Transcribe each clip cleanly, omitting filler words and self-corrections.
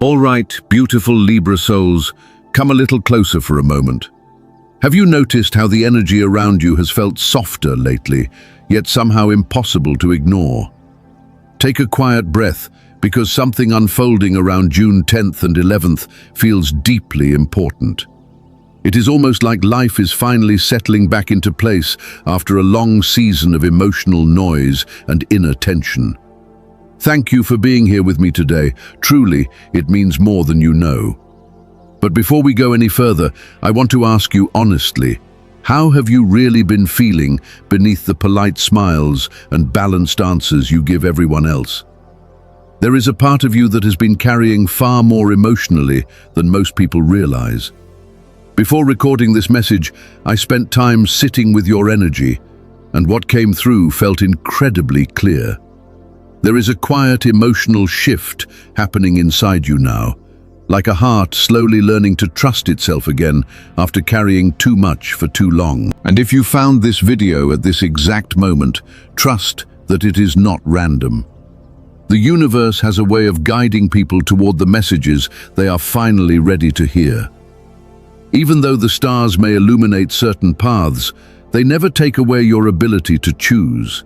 All right, beautiful Libra souls, come a little closer for a moment. Have you noticed how the energy around you has felt softer lately, yet somehow impossible to ignore? Take a quiet breath, because something unfolding around June 10th and 11th feels deeply important. It is almost like life is finally settling back into place after a long season of emotional noise and inner tension. Thank you for being here with me today. Truly, it means more than you know. But before we go any further, I want to ask you honestly, how have you really been feeling beneath the polite smiles and balanced answers you give everyone else? There is a part of you that has been carrying far more emotionally than most people realize. Before recording this message, I spent time sitting with your energy, and what came through felt incredibly clear. There is a quiet emotional shift happening inside you now, like a heart slowly learning to trust itself again after carrying too much for too long. And if you found this video at this exact moment, trust that it is not random. The universe has a way of guiding people toward the messages they are finally ready to hear. Even though the stars may illuminate certain paths, they never take away your ability to choose.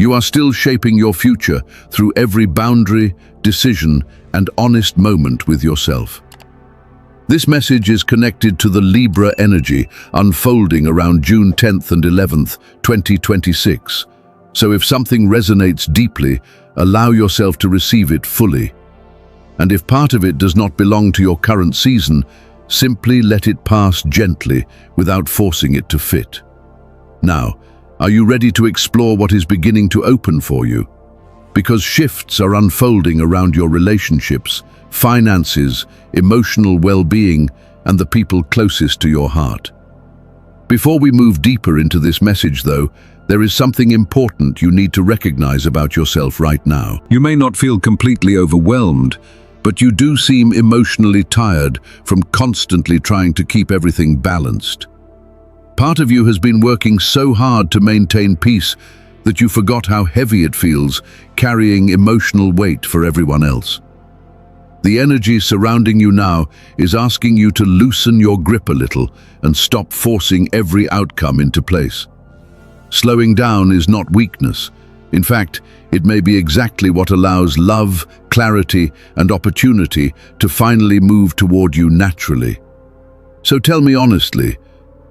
You are still shaping your future through every boundary, decision, and honest moment with yourself. This message is connected to the Libra energy unfolding around June 10th and 11th, 2026. So if something resonates deeply, allow yourself to receive it fully. And if part of it does not belong to your current season, simply let it pass gently without forcing it to fit. Now, are you ready to explore what is beginning to open for you? Because shifts are unfolding around your relationships, finances, emotional well-being, and the people closest to your heart. Before we move deeper into this message, though, there is something important you need to recognize about yourself right now. You may not feel completely overwhelmed, but you do seem emotionally tired from constantly trying to keep everything balanced. Part of you has been working so hard to maintain peace that you forgot how heavy it feels carrying emotional weight for everyone else. The energy surrounding you now is asking you to loosen your grip a little and stop forcing every outcome into place. Slowing down is not weakness. In fact, it may be exactly what allows love, clarity, and opportunity to finally move toward you naturally. So tell me honestly,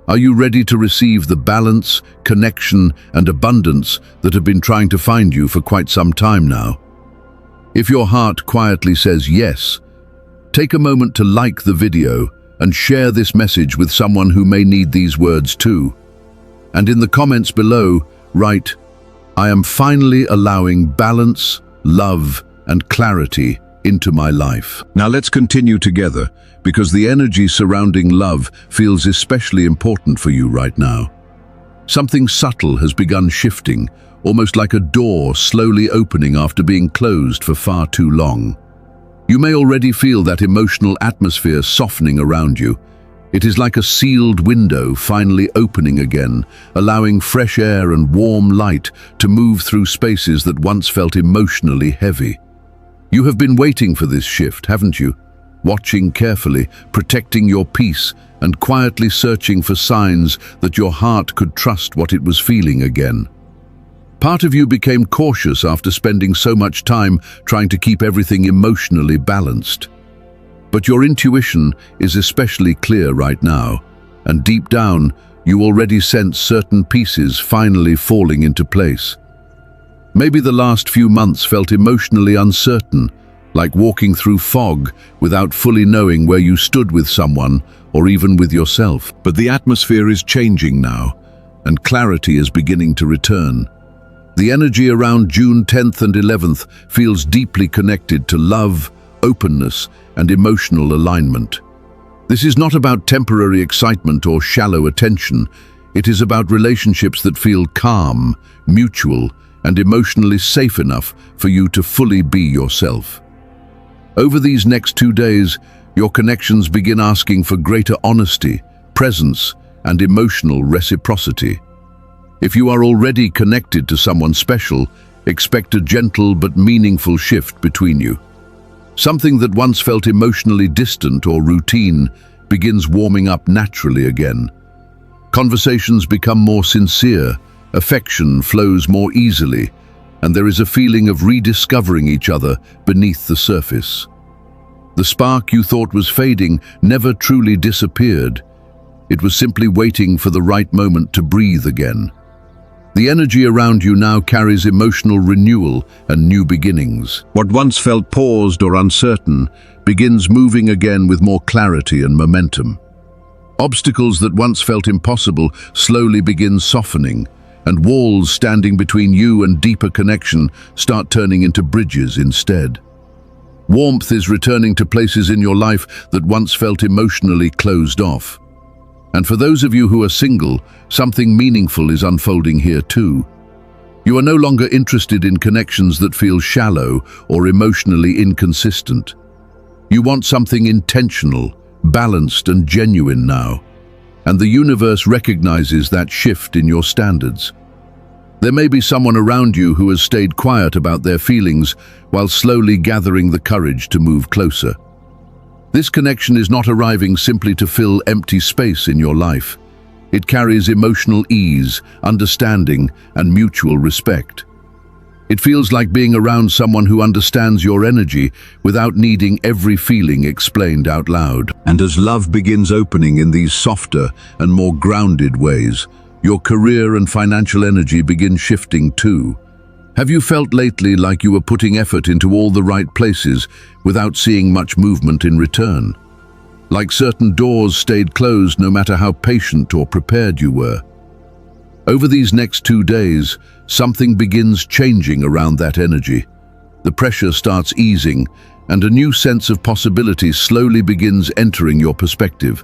are you ready to receive the balance, connection, and abundance that have been trying to find you for quite some time now? If your heart quietly says yes, take a moment to like the video and share this message with someone who may need these words too. And in the comments below, write, "I am finally allowing balance, love, and clarity into my life." Now let's continue together, because the energy surrounding love feels especially important for you right now. Something subtle has begun shifting, almost like a door slowly opening after being closed for far too long. You may already feel that emotional atmosphere softening around you. It is like a sealed window finally opening again, allowing fresh air and warm light to move through spaces that once felt emotionally heavy. You have been waiting for this shift, haven't you? Watching carefully, protecting your peace, and quietly searching for signs that your heart could trust what it was feeling again. Part of you became cautious after spending so much time trying to keep everything emotionally balanced. But your intuition is especially clear right now, and deep down, you already sense certain pieces finally falling into place. Maybe the last few months felt emotionally uncertain, like walking through fog without fully knowing where you stood with someone or even with yourself. But the atmosphere is changing now, and clarity is beginning to return. The energy around June 10th and 11th feels deeply connected to love, openness, and emotional alignment. This is not about temporary excitement or shallow attention. It is about relationships that feel calm, mutual, and emotionally safe enough for you to fully be yourself. Over these next 2 days, your connections begin asking for greater honesty, presence, and emotional reciprocity. If you are already connected to someone special, expect a gentle but meaningful shift between you. Something that once felt emotionally distant or routine begins warming up naturally again. Conversations become more sincere, affection flows more easily, and there is a feeling of rediscovering each other beneath the surface. The spark you thought was fading never truly disappeared. It was simply waiting for the right moment to breathe again. The energy around you now carries emotional renewal and new beginnings. What once felt paused or uncertain begins moving again with more clarity and momentum. Obstacles that once felt impossible slowly begin softening, and walls standing between you and deeper connection start turning into bridges instead. Warmth is returning to places in your life that once felt emotionally closed off. And for those of you who are single, something meaningful is unfolding here too. You are no longer interested in connections that feel shallow or emotionally inconsistent. You want something intentional, balanced and genuine now. And the universe recognizes that shift in your standards. There may be someone around you who has stayed quiet about their feelings while slowly gathering the courage to move closer. This connection is not arriving simply to fill empty space in your life. It carries emotional ease, understanding, and mutual respect. It feels like being around someone who understands your energy without needing every feeling explained out loud. And as love begins opening in these softer and more grounded ways, your career and financial energy begin shifting too. Have you felt lately like you were putting effort into all the right places without seeing much movement in return? Like certain doors stayed closed no matter how patient or prepared you were? Over these next 2 days, something begins changing around that energy. The pressure starts easing, and a new sense of possibility slowly begins entering your perspective.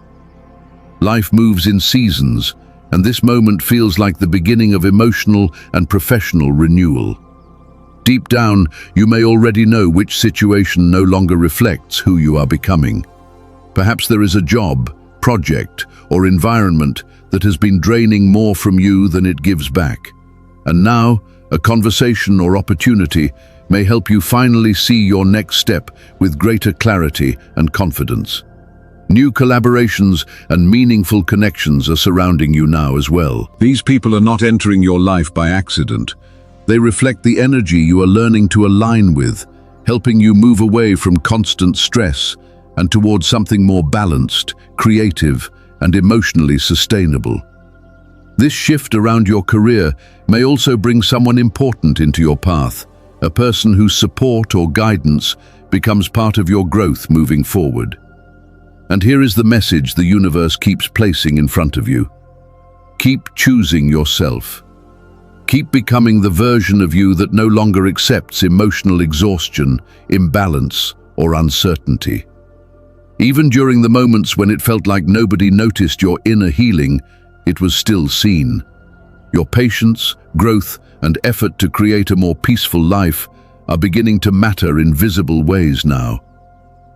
Life moves in seasons, and this moment feels like the beginning of emotional and professional renewal. Deep down, you may already know which situation no longer reflects who you are becoming. Perhaps there is a job, project, or environment that has been draining more from you than it gives back. And now, a conversation or opportunity may help you finally see your next step with greater clarity and confidence. New collaborations and meaningful connections are surrounding you now as well. These people are not entering your life by accident. They reflect the energy you are learning to align with, helping you move away from constant stress and towards something more balanced, creative, and emotionally sustainable. This shift around your career may also bring someone important into your path, a person whose support or guidance becomes part of your growth moving forward. And here is the message the universe keeps placing in front of you. Keep choosing yourself. Keep becoming the version of you that no longer accepts emotional exhaustion, imbalance, or uncertainty. Even during the moments when it felt like nobody noticed your inner healing, it was still seen. Your patience, growth, and effort to create a more peaceful life are beginning to matter in visible ways now.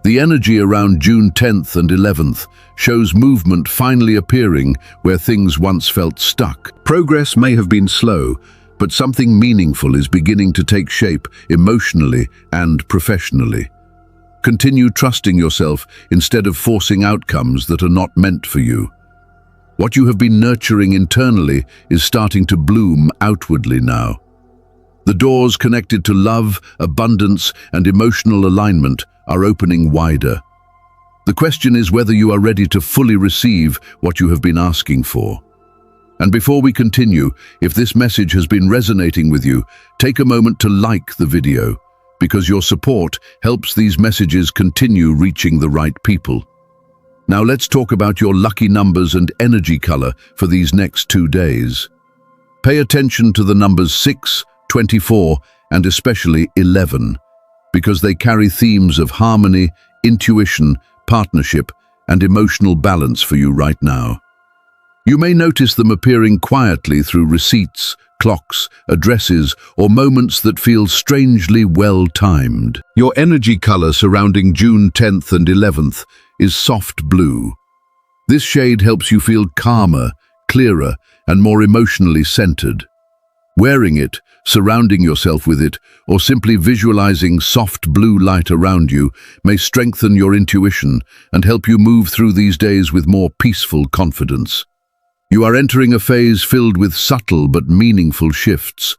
The energy around June 10th and 11th shows movement finally appearing where things once felt stuck. Progress may have been slow, but something meaningful is beginning to take shape emotionally and professionally. Continue trusting yourself instead of forcing outcomes that are not meant for you. What you have been nurturing internally is starting to bloom outwardly now. The doors connected to love, abundance, and emotional alignment are opening wider. The question is whether you are ready to fully receive what you have been asking for. And before we continue, if this message has been resonating with you, take a moment to like the video, because your support helps these messages continue reaching the right people. Now let's talk about your lucky numbers and energy color for these next 2 days. Pay attention to the numbers 6, 24, and especially 11, because they carry themes of harmony, intuition, partnership, and emotional balance for you right now. You may notice them appearing quietly through receipts, clocks, addresses, or moments that feel strangely well-timed. Your energy color surrounding June 10th and 11th is soft blue. This shade helps you feel calmer, clearer, and more emotionally centered. Wearing it, Surrounding yourself with it, or simply visualizing soft blue light around you, may strengthen your intuition and help you move through these days with more peaceful confidence. You are entering a phase filled with subtle but meaningful shifts.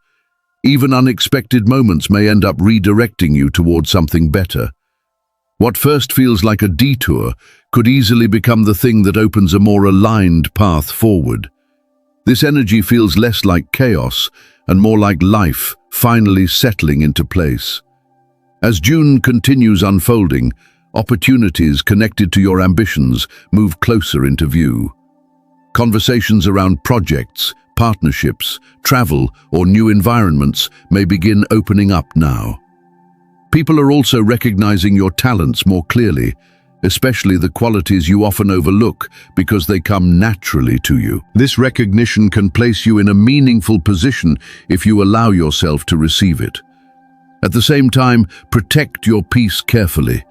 Even unexpected moments may end up redirecting you toward something better. What first feels like a detour could easily become the thing that opens a more aligned path forward. This energy feels less like chaos and more like life finally settling into place. As June continues unfolding, opportunities connected to your ambitions move closer into view. Conversations around projects, partnerships, travel, or new environments may begin opening up now. People are also recognizing your talents more clearly, especially the qualities you often overlook because they come naturally to you. This recognition can place you in a meaningful position if you allow yourself to receive it. At the same time, protect your peace carefully.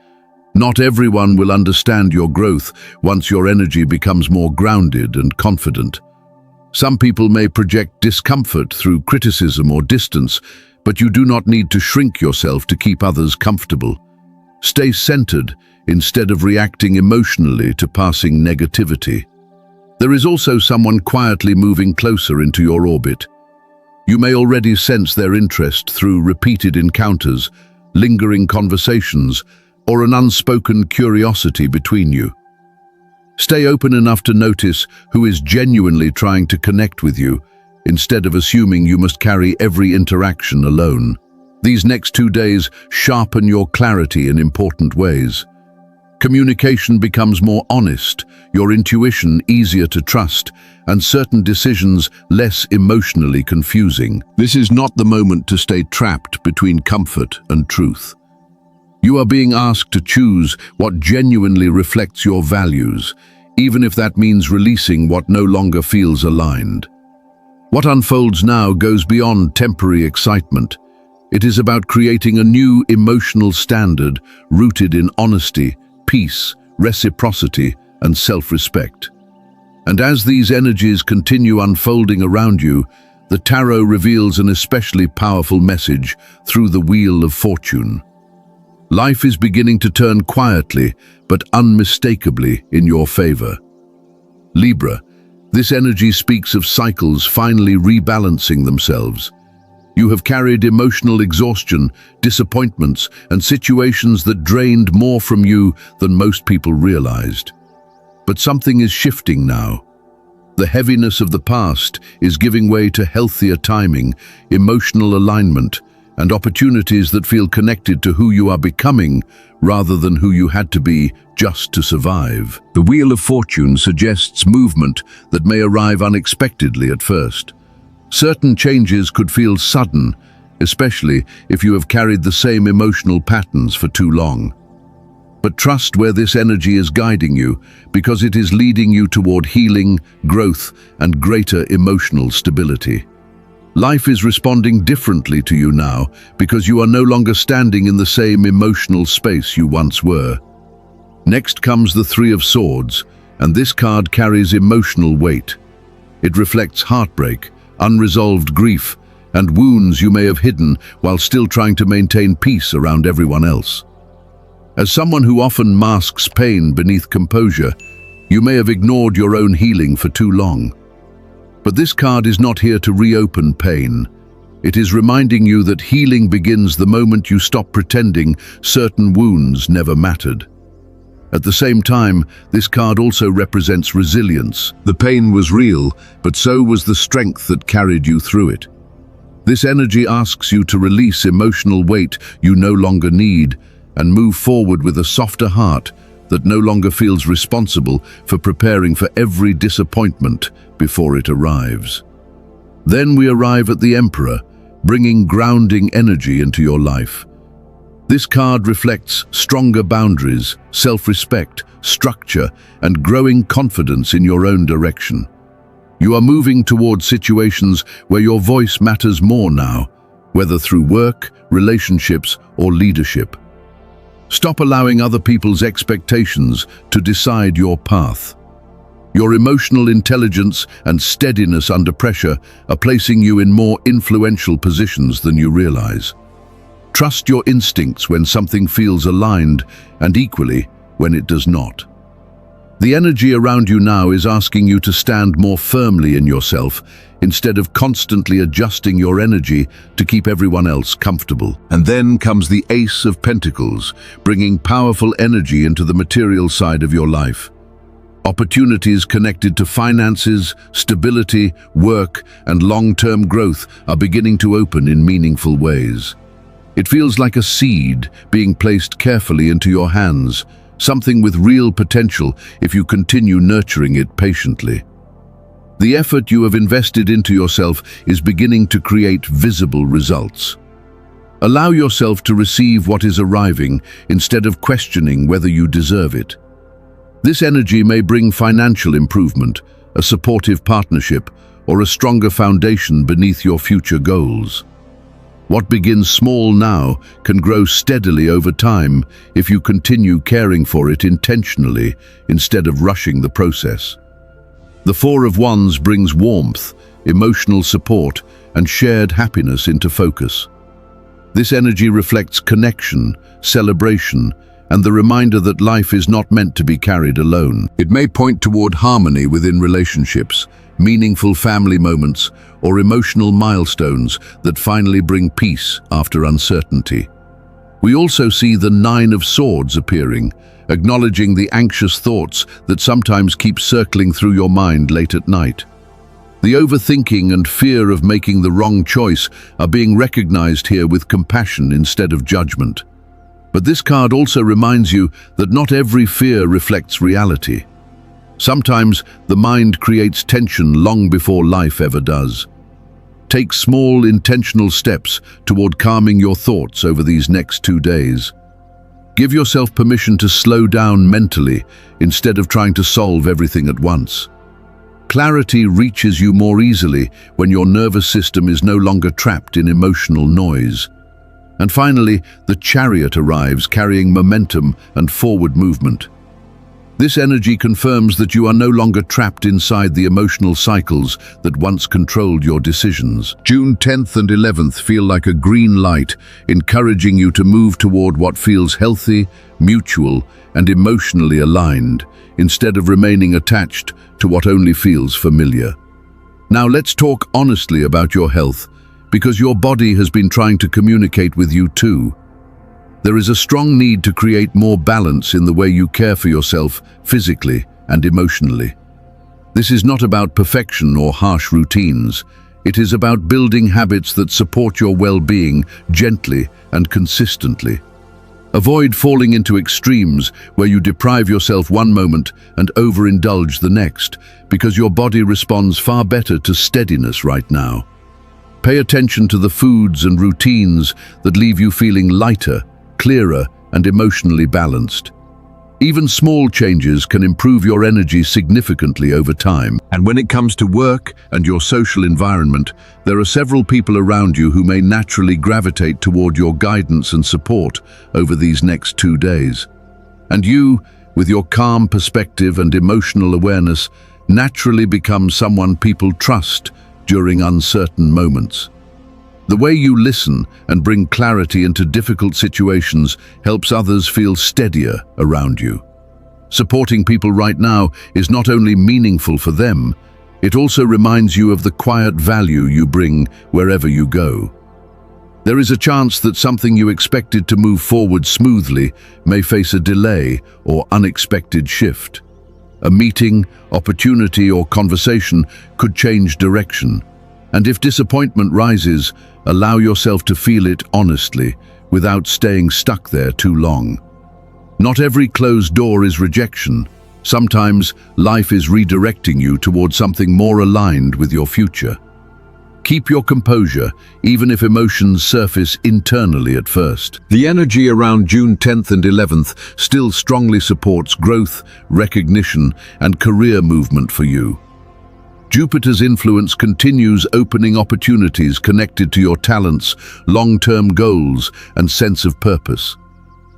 Not everyone will understand your growth once your energy becomes more grounded and confident. Some people may project discomfort through criticism or distance, but you do not need to shrink yourself to keep others comfortable. Stay centered instead of reacting emotionally to passing negativity. There is also someone quietly moving closer into your orbit. You may already sense their interest through repeated encounters, lingering conversations, or an unspoken curiosity between you. Stay open enough to notice who is genuinely trying to connect with you, instead of assuming you must carry every interaction alone. These next 2 days sharpen your clarity in important ways. Communication becomes more honest, your intuition easier to trust, and certain decisions less emotionally confusing. This is not the moment to stay trapped between comfort and truth. You are being asked to choose what genuinely reflects your values, even if that means releasing what no longer feels aligned. What unfolds now goes beyond temporary excitement. It is about creating a new emotional standard rooted in honesty, peace, reciprocity, and self-respect. And as these energies continue unfolding around you, the tarot reveals an especially powerful message through the Wheel of Fortune. Life is beginning to turn quietly but unmistakably in your favor. Libra, this energy speaks of cycles finally rebalancing themselves. You have carried emotional exhaustion, disappointments, and situations that drained more from you than most people realized. But something is shifting now. The heaviness of the past is giving way to healthier timing, emotional alignment, and opportunities that feel connected to who you are becoming rather than who you had to be just to survive. The Wheel of Fortune suggests movement that may arrive unexpectedly at first. Certain changes could feel sudden, especially if you have carried the same emotional patterns for too long. But trust where this energy is guiding you, because it is leading you toward healing, growth, and greater emotional stability. Life is responding differently to you now because you are no longer standing in the same emotional space you once were. Next comes the Three of Swords, and this card carries emotional weight. It reflects heartbreak, unresolved grief, and wounds you may have hidden while still trying to maintain peace around everyone else. As someone who often masks pain beneath composure, you may have ignored your own healing for too long. But this card is not here to reopen pain. It is reminding you that healing begins the moment you stop pretending certain wounds never mattered. At the same time, this card also represents resilience. The pain was real, but so was the strength that carried you through it. This energy asks you to release emotional weight you no longer need and move forward with a softer heart that no longer feels responsible for preparing for every disappointment before it arrives. Then we arrive at the Emperor, bringing grounding energy into your life. This card reflects stronger boundaries, self-respect, structure, and growing confidence in your own direction. You are moving towards situations where your voice matters more now, whether through work, relationships, or leadership. Stop allowing other people's expectations to decide your path. Your emotional intelligence and steadiness under pressure are placing you in more influential positions than you realize. Trust your instincts when something feels aligned, and equally when it does not. The energy around you now is asking you to stand more firmly in yourself instead of constantly adjusting your energy to keep everyone else comfortable. And then comes the Ace of Pentacles, bringing powerful energy into the material side of your life. Opportunities connected to finances, stability, work, and long-term growth are beginning to open in meaningful ways. It feels like a seed being placed carefully into your hands, something with real potential if you continue nurturing it patiently. The effort you have invested into yourself is beginning to create visible results. Allow yourself to receive what is arriving instead of questioning whether you deserve it. This energy may bring financial improvement, a supportive partnership, or a stronger foundation beneath your future goals. What begins small now can grow steadily over time if you continue caring for it intentionally instead of rushing the process. The Four of Wands brings warmth, emotional support, and shared happiness into focus. This energy reflects connection, celebration, and the reminder that life is not meant to be carried alone. It may point toward harmony within relationships, meaningful family moments, or emotional milestones that finally bring peace after uncertainty. We also see the Nine of Swords appearing, acknowledging the anxious thoughts that sometimes keep circling through your mind late at night. The overthinking and fear of making the wrong choice are being recognized here with compassion instead of judgment. But this card also reminds you that not every fear reflects reality. Sometimes the mind creates tension long before life ever does. Take small, intentional steps toward calming your thoughts over these next 2 days. Give yourself permission to slow down mentally instead of trying to solve everything at once. Clarity reaches you more easily when your nervous system is no longer trapped in emotional noise. And finally, the Chariot arrives carrying momentum and forward movement. This energy confirms that you are no longer trapped inside the emotional cycles that once controlled your decisions. June 10th and 11th feel like a green light, encouraging you to move toward what feels healthy, mutual, and emotionally aligned, instead of remaining attached to what only feels familiar. Now let's talk honestly about your health, because your body has been trying to communicate with you too. There is a strong need to create more balance in the way you care for yourself physically and emotionally. This is not about perfection or harsh routines. It is about building habits that support your well-being gently and consistently. Avoid falling into extremes where you deprive yourself one moment and overindulge the next, because your body responds far better to steadiness right now. Pay attention to the foods and routines that leave you feeling lighter, clearer, and emotionally balanced. Even small changes can improve your energy significantly over time. And when it comes to work and your social environment, there are several people around you who may naturally gravitate toward your guidance and support over these next 2 days. And you, with your calm perspective and emotional awareness, naturally become someone people trust during uncertain moments. The way you listen and bring clarity into difficult situations helps others feel steadier around you. Supporting people right now is not only meaningful for them, it also reminds you of the quiet value you bring wherever you go. There is a chance that something you expected to move forward smoothly may face a delay or unexpected shift. A meeting, opportunity, or conversation could change direction. And if disappointment rises, allow yourself to feel it honestly, without staying stuck there too long. Not every closed door is rejection. Sometimes life is redirecting you toward something more aligned with your future. Keep your composure, even if emotions surface internally at first. The energy around June 10th and 11th still strongly supports growth, recognition, and career movement for you. Jupiter's influence continues opening opportunities connected to your talents, long-term goals, and sense of purpose.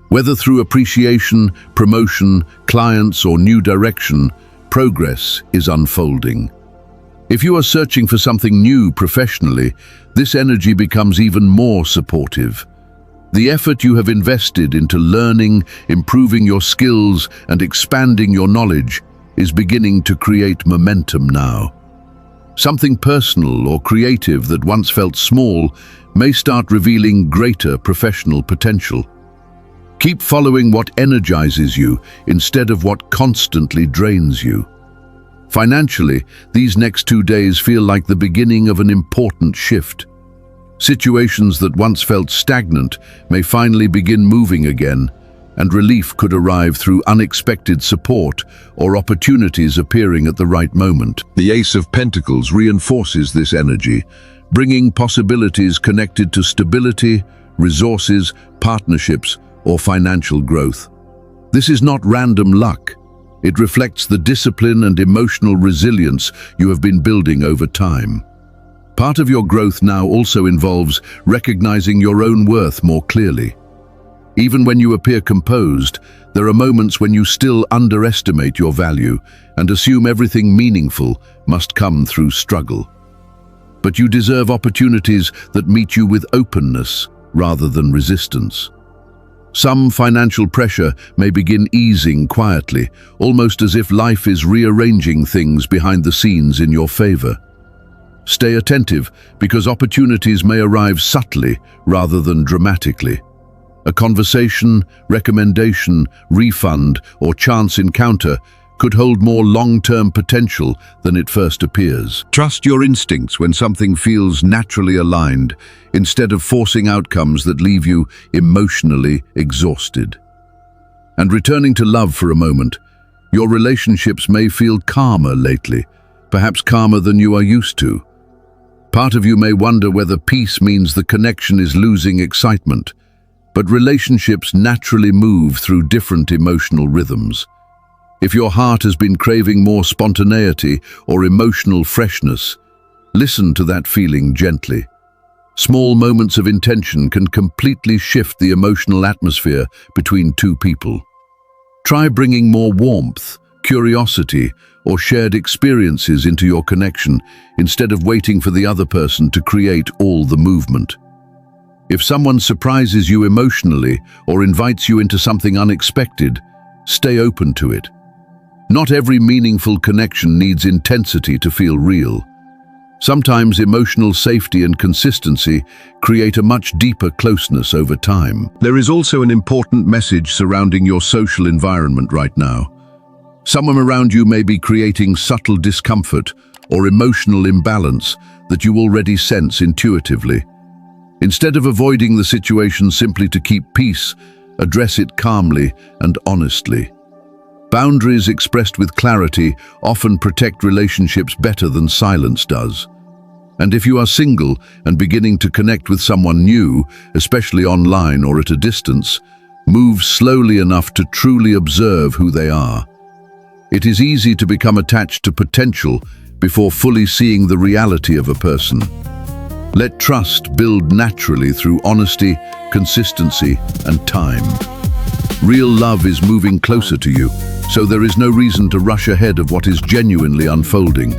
Whether through appreciation, promotion, clients, or new direction, progress is unfolding. If you are searching for something new professionally, this energy becomes even more supportive. The effort you have invested into learning, improving your skills, and expanding your knowledge is beginning to create momentum now. Something personal or creative that once felt small may start revealing greater professional potential. Keep following what energizes you instead of what constantly drains you. Financially, these next 2 days feel like the beginning of an important shift. Situations that once felt stagnant may finally begin moving again, and relief could arrive through unexpected support or opportunities appearing at the right moment. The Ace of Pentacles reinforces this energy, bringing possibilities connected to stability, resources, partnerships, or financial growth. This is not random luck. It reflects the discipline and emotional resilience you have been building over time. Part of your growth now also involves recognizing your own worth more clearly. Even when you appear composed, there are moments when you still underestimate your value and assume everything meaningful must come through struggle. But you deserve opportunities that meet you with openness rather than resistance. Some financial pressure may begin easing quietly, almost as if life is rearranging things behind the scenes in your favor. Stay attentive, because opportunities may arrive subtly rather than dramatically. A conversation, recommendation, refund, or chance encounter could hold more long-term potential than it first appears. Trust your instincts when something feels naturally aligned, instead of forcing outcomes that leave you emotionally exhausted. And returning to love for a moment, your relationships may feel calmer lately, perhaps calmer than you are used to. Part of you may wonder whether peace means the connection is losing excitement, but relationships naturally move through different emotional rhythms. If your heart has been craving more spontaneity or emotional freshness, listen to that feeling gently. Small moments of intention can completely shift the emotional atmosphere between two people. Try bringing more warmth, curiosity, or shared experiences into your connection instead of waiting for the other person to create all the movement. If someone surprises you emotionally or invites you into something unexpected, stay open to it. Not every meaningful connection needs intensity to feel real. Sometimes emotional safety and consistency create a much deeper closeness over time. There is also an important message surrounding your social environment right now. Someone around you may be creating subtle discomfort or emotional imbalance that you already sense intuitively. Instead of avoiding the situation simply to keep peace, address it calmly and honestly. Boundaries expressed with clarity often protect relationships better than silence does. And if you are single and beginning to connect with someone new, especially online or at a distance, move slowly enough to truly observe who they are. It is easy to become attached to potential before fully seeing the reality of a person. Let trust build naturally through honesty, consistency, and time. Real love is moving closer to you, so there is no reason to rush ahead of what is genuinely unfolding.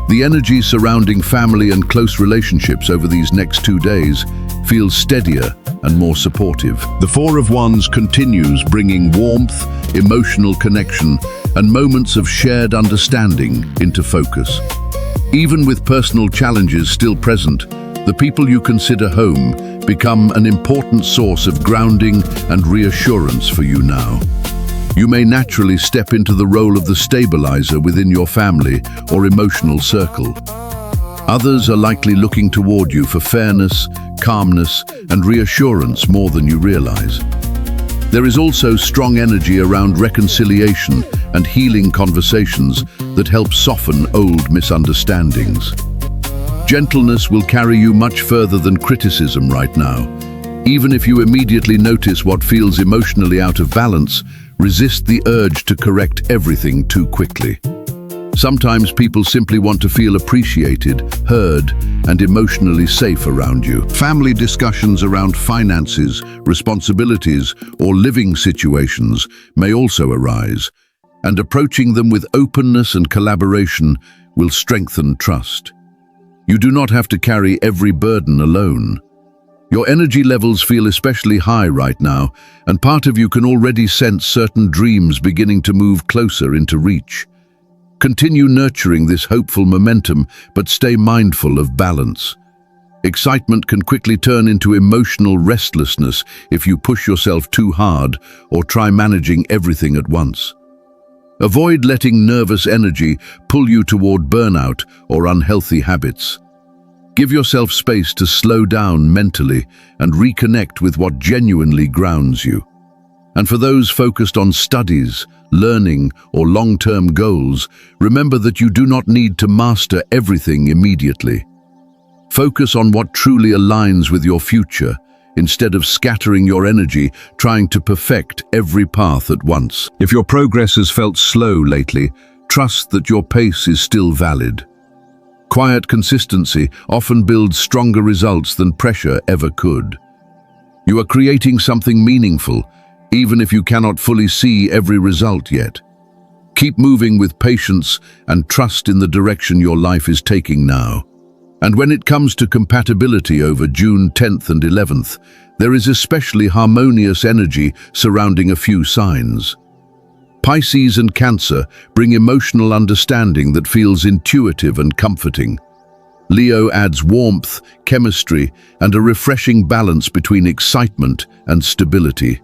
The energy surrounding family and close relationships over these next 2 days feels steadier and more supportive. The Four of Wands continues bringing warmth, emotional connection, and moments of shared understanding into focus. Even with personal challenges still present, the people you consider home become an important source of grounding and reassurance for you now. You may naturally step into the role of the stabilizer within your family or emotional circle. Others are likely looking toward you for fairness, calmness, and reassurance more than you realize. There is also strong energy around reconciliation and healing conversations that help soften old misunderstandings. Gentleness will carry you much further than criticism right now. Even if you immediately notice what feels emotionally out of balance, resist the urge to correct everything too quickly. Sometimes people simply want to feel appreciated, heard, and emotionally safe around you. Family discussions around finances, responsibilities, or living situations may also arise, and approaching them with openness and collaboration will strengthen trust. You do not have to carry every burden alone. Your energy levels feel especially high right now, and part of you can already sense certain dreams beginning to move closer into reach. Continue nurturing this hopeful momentum, but stay mindful of balance. Excitement can quickly turn into emotional restlessness if you push yourself too hard or try managing everything at once. Avoid letting nervous energy pull you toward burnout or unhealthy habits. Give yourself space to slow down mentally and reconnect with what genuinely grounds you. And for those focused on studies, learning, or long-term goals, remember that you do not need to master everything immediately. Focus on what truly aligns with your future, instead of scattering your energy trying to perfect every path at once. If your progress has felt slow lately, trust that your pace is still valid. Quiet consistency often builds stronger results than pressure ever could. You are creating something meaningful, even if you cannot fully see every result yet. Keep moving with patience and trust in the direction your life is taking now. And when it comes to compatibility over June 10th and 11th, there is especially harmonious energy surrounding a few signs. Pisces and Cancer bring emotional understanding that feels intuitive and comforting. Leo adds warmth, chemistry, and a refreshing balance between excitement and stability.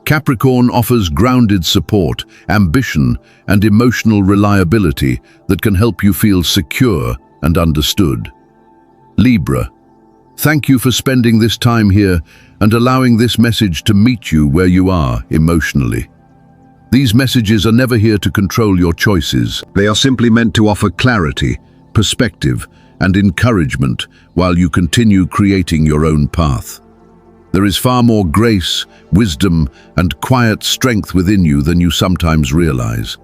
Capricorn offers grounded support, ambition, and emotional reliability that can help you feel secure and understood. Libra, thank you for spending this time here and allowing this message to meet you where you are emotionally. These messages are never here to control your choices. They are simply meant to offer clarity, perspective, and encouragement while you continue creating your own path. There is far more grace, wisdom, and quiet strength within you than you sometimes realize.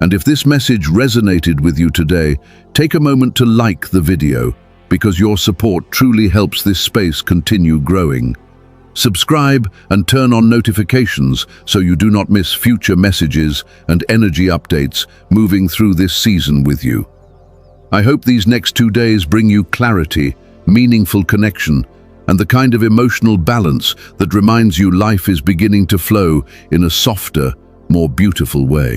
And if this message resonated with you today, take a moment to like the video, because your support truly helps this space continue growing. Subscribe and turn on notifications so you do not miss future messages and energy updates moving through this season with you. I hope these next 2 days bring you clarity, meaningful connection, and the kind of emotional balance that reminds you life is beginning to flow in a softer, more beautiful way.